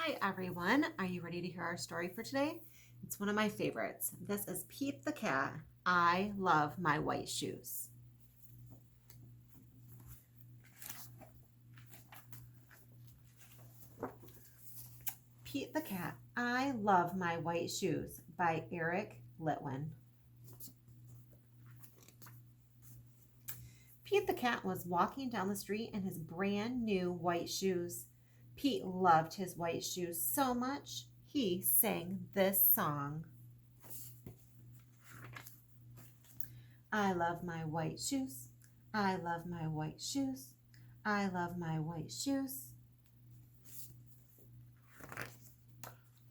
Hi everyone, are you ready to hear our story for today? It's one of my favorites. This is Pete the Cat. I love my white shoes. Pete the Cat. I love my white shoes by Eric Litwin. Pete the Cat was walking down the street in his brand new white shoes. Pete loved his white shoes so much, he sang this song. I love my white shoes. I love my white shoes. I love my white shoes.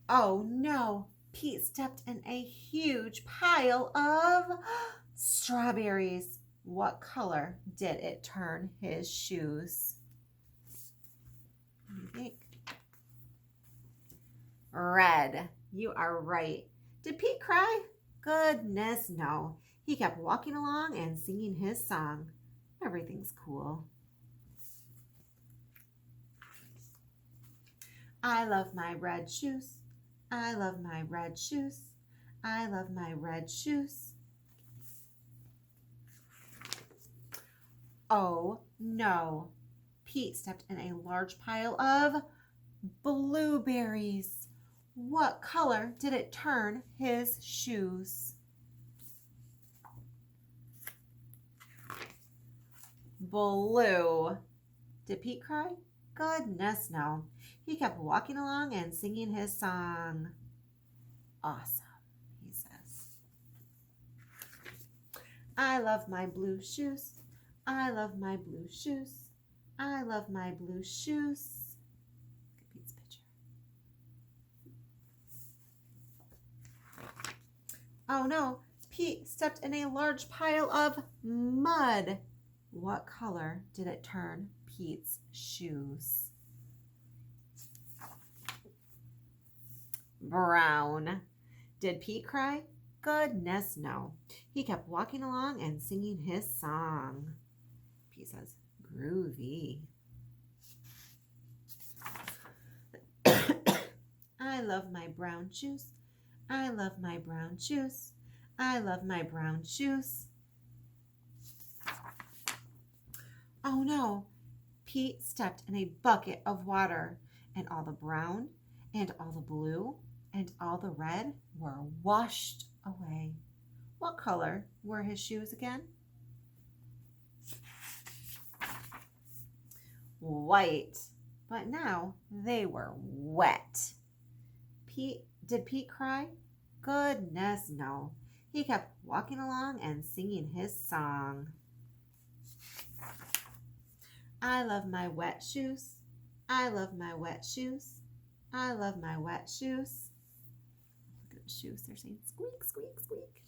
Oh no, Pete stepped in a huge pile of strawberries. What color did it turn his shoes? What do you think? Red. You are right. Did Pete cry? Goodness, no. He kept walking along and singing his song. Everything's cool. I love my red shoes. I love my red shoes. I love my red shoes. Oh no, Pete stepped in a large pile of blueberries. What color did it turn his shoes? Blue. Did Pete cry? Goodness, no. He kept walking along and singing his song. Awesome, he says. I love my blue shoes. I love my blue shoes. I love my blue shoes. Look at Pete's picture. Oh no, Pete stepped in a large pile of mud. What color did it turn Pete's shoes? Brown. Did Pete cry? Goodness, no. He kept walking along and singing his song. Pete says, groovy. I love my brown shoes. I love my brown shoes. I love my brown shoes. Oh no, Pete stepped in a bucket of water, and all the brown and all the blue and all the red were washed away. What color were his shoes again? White, but now they were wet. Did Pete cry? Goodness, no. He kept walking along and singing his song. I love my wet shoes. I love my wet shoes. I love my wet shoes. Look at the shoes. They're saying squeak, squeak, squeak.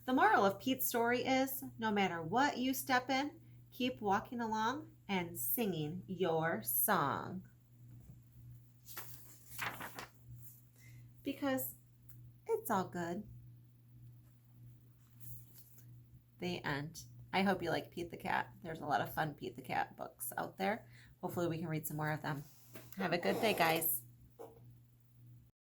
The moral of Pete's story is no matter what you step in, keep walking along and singing your song. Because it's all good. The end. I hope you like Pete the Cat. There's a lot of fun Pete the Cat books out there. Hopefully we can read some more of them. Have a good day, guys.